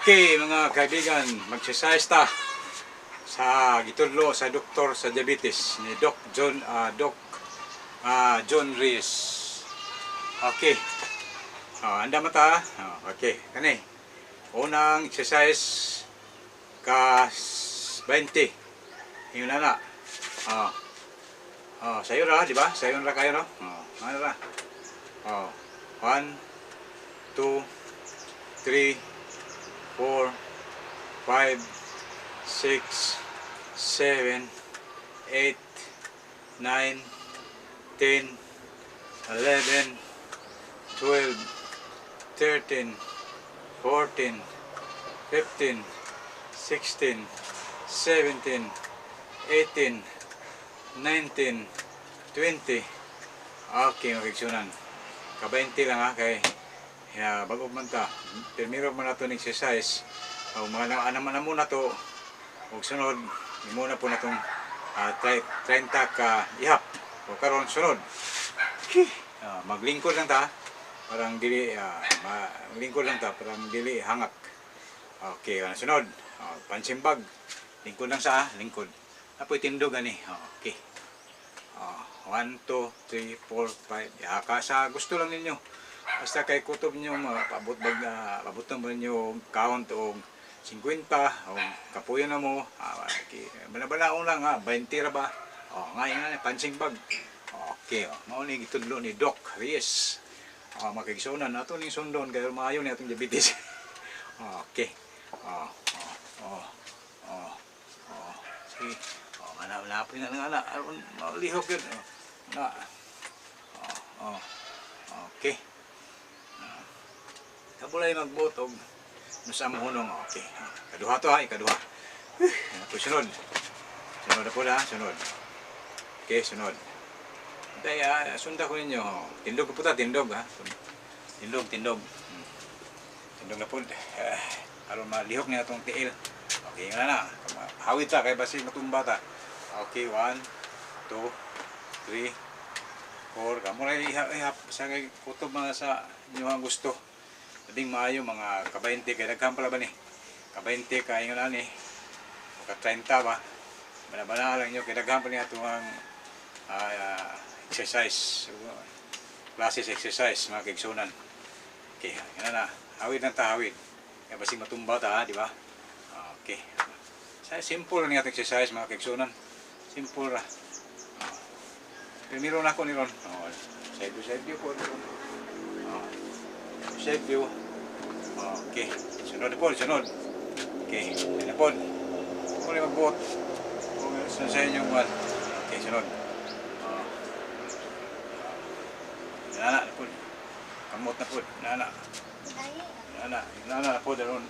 Okay mga kaibigan, mag-exercise ta sa gitudlo sa doktor sa diabetes ni John Rees. Okay. Anda mata. Okay, kani. Unang exercise ka 20. Yun na. Sayo ra, di ba? Sayo ra kayo, no? Ano ra? 1 2 3 4 5 6 7 8 9 10 11 12 13 14 15 16 17 18 19 20. Okay, makiksunan ka 20 lang kay bago man ta primero man nato ng exercise o mga naman muna to ug sunod muna po natong 30 ka ihap o karon sunod maglingkod lang ta parang dili maglingkod lang ta parang dili hangak. Okay, sunod pansimbag lingkod lang sa lingkod apoy tindog ani. Okay, 1 2 3 4 5 ka sa gusto lang ninyo. Basta kay kutob nyo paabot mo ninyo count o 50 o kapuyo na mo balabalaon lang 20 ra ba ngayon punching bag. Okay, mauni gitudlo ni Doc Rees makigsunan nato ning sundon kay maayo ni atong diabetes. Okay, sige manapin na nga malihok yun okay. Kabulay magbotog nasa mohonong. Okay, kaduha to ikaduha. Sunod na po sunod. Okay, sunod. Kaya sunda ko ninyo. Tindog po ta, tindog tindog na po. Aron malihok niya itong tiil. Okay na hawid ta kay basi matumba ta. Okay, 1 2 3 4 kamuray ihap sa kay kutob mga sa inyo ang gusto. Ding maayo mga ka-20 kay daghan pala ba ni ka-20 kay nga ni ka-30 ba bala lang nyo kay daghan pa ni atong exercise classes exercise mga kaigsunan. Okay, na hawid lang ta hawid kay basig matumba ta di ba? Okay, simple ni atong exercise mga kaigsunan, simple ra. Primero na ko ni ron side view ko side view. Okay, sunod na po, sunod. Okay, yan na po. Kung mag-buot kung sa inyong one. Okay, sunod. Nana na po. Kamot na po. Nana na po. Daron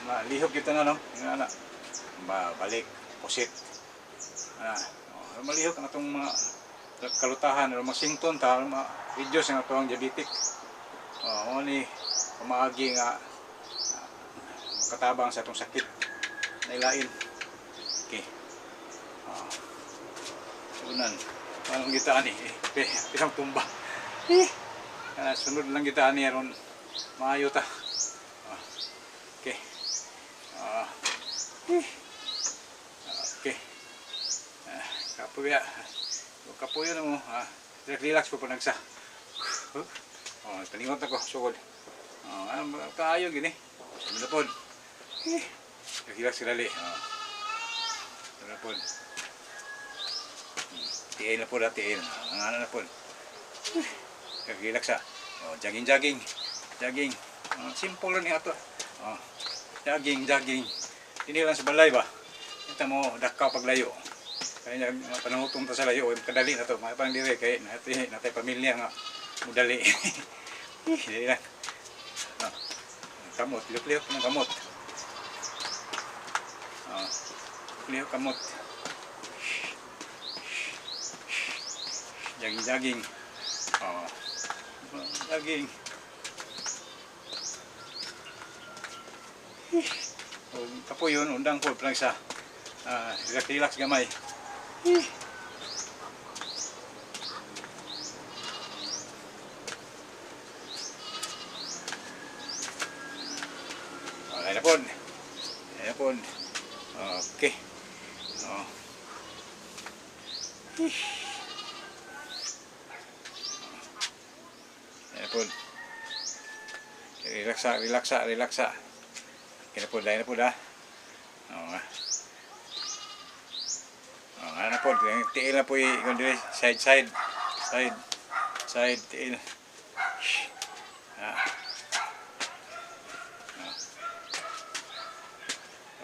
malihog kita na, no? Nana. Balik, pusit. Malihog na itong mga kalutahan. Masington ta. Reduce na itong diabetic. Ni pamaagi nga katabang sa itong sakit na ilain. Okay, sunan anong gitaan pisang tumba sunod lang gitaan niya ron maayo ta. Okay, okay, kapuya na mo relax po pa nagsa. Paningot ako, sugod. Kaayo gini. Sabi na po. Relax lali. Sabi na po. Tiil na po na, tiil. Ang ano na po. Relax jogging. Simple lang ito. Jogging. Hindi lang sa balay ba? Ito mo, dakaw paglayo. Kaya panangutong ta sa layo. Kadali na ito. Parang dire. Kaya natay pamilya nga. Mudali. Hindi lang. Kamot, lihok ng kamot. Lihok kamot. Jogging. Jogging. Kapo yun, undang po, parang sa relax gamay. Ay na po. po. Relaxa, relaxa, relaxa. Okay na po, dahil na po da. Oo nga. Oo nga na po, tiil na po yung side, side. Side, side, tiil.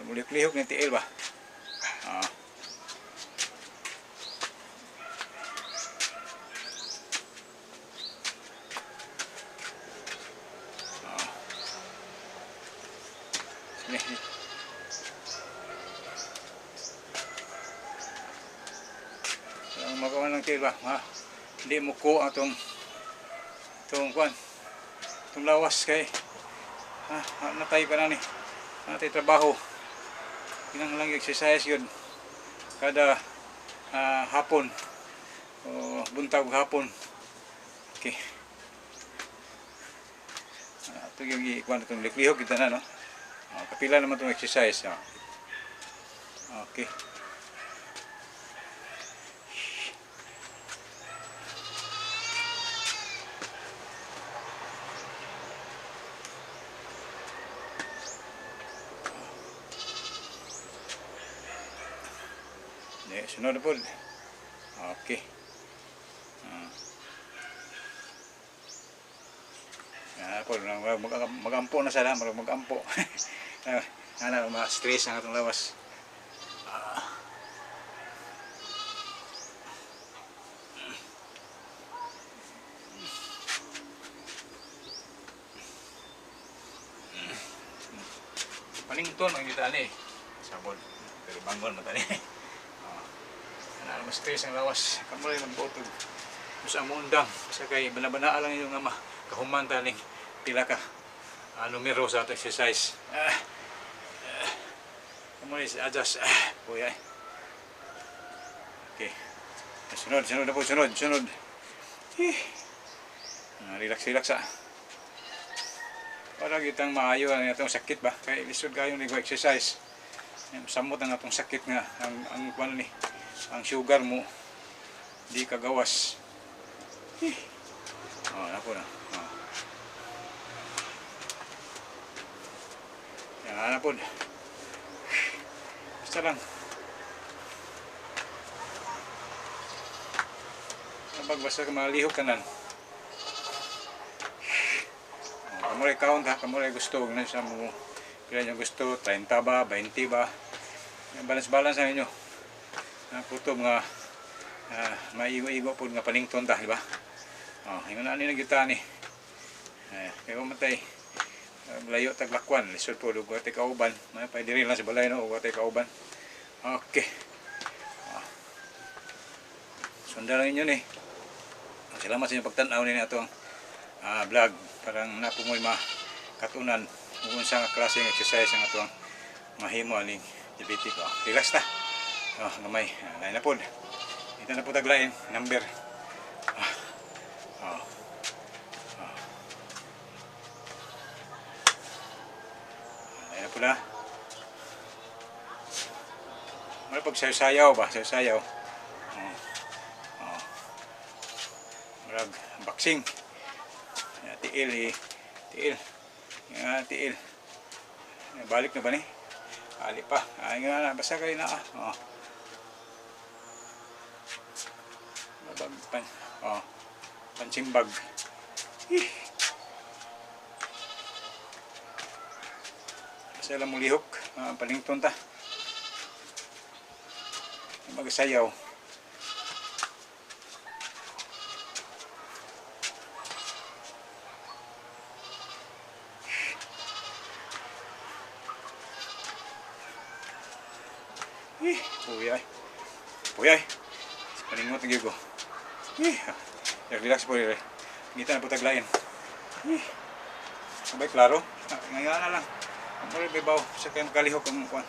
Mulip-lihok ng tiil ba? Magawa ng tiil ba? Hindi mo ko itong kwan, itong lawas kay natay pa na ni natay trabaho. Inang lang exercise yun kada hapon o buntag hapon. Okay, ito yung ikwan itong liklihok kita na, no? Kapila naman itong exercise. Okay, sunod na po. Okay. Po, magampo na sana, magampo. Ma-stress ang atong lawas. Panington ang kita ni. Sabon. Pero bangon mata ni. Mas-stress ang lawas. Kamulay magbotog. Sa mundang. Sa kay banabana lang yung nga kahuman taning pila ka numero sa ato exercise. Kamulay adjust. Puya. Okay. Sunod na po. Sunod. Relax. Para kitang maayo ang itong sakit ba? Kaya lisod kayo nag-exercise. Samot ang itong sakit nga. Ang sugar mo di kagawas. Napo na. Yan na po. Basta lang. Basta malihok ka nan. Kamuray count ha. Kamuray gusto. Huwag na siya mo. Kailan yung gusto. 30 ba? 20 ba? Balance sa inyo. Puto mga maigo-igo po nga panington ta, di ba? Yung nani na kita ni. Kaya matay layo taglakwan, lisod po lugo tay kauban. May pa diri lang sa balay no, ugo tay kauban. Okay. Sundan lang inyo ni. Salamat sa inyong pagtan-aw ni atong vlog. Parang napumoy makatunan kung sa klaseng exercise ang atong mahimo aning diabetic. Relax ta. Gamay. Lain na po. Ito na po taglain. Number. Lain na po na. Ano pag sayaw ba? Sayaw. Marag. Boxing. Tiil. Tiil. Balik na ba ni? Ali pa. Ay nga na. Basta kayo na. Punching bag. Basta lang mong lihok. Panington ta. Magsayaw. Puyay. Paningot lagi ko. Relax po rin. Ngita na po taglain. Sabay klaro. Ngayon na lang. Ang may babaw sa kayong kalihok ang kuwan.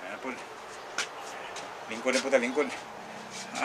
Ayan po. Lingkod na po ta, lingkod.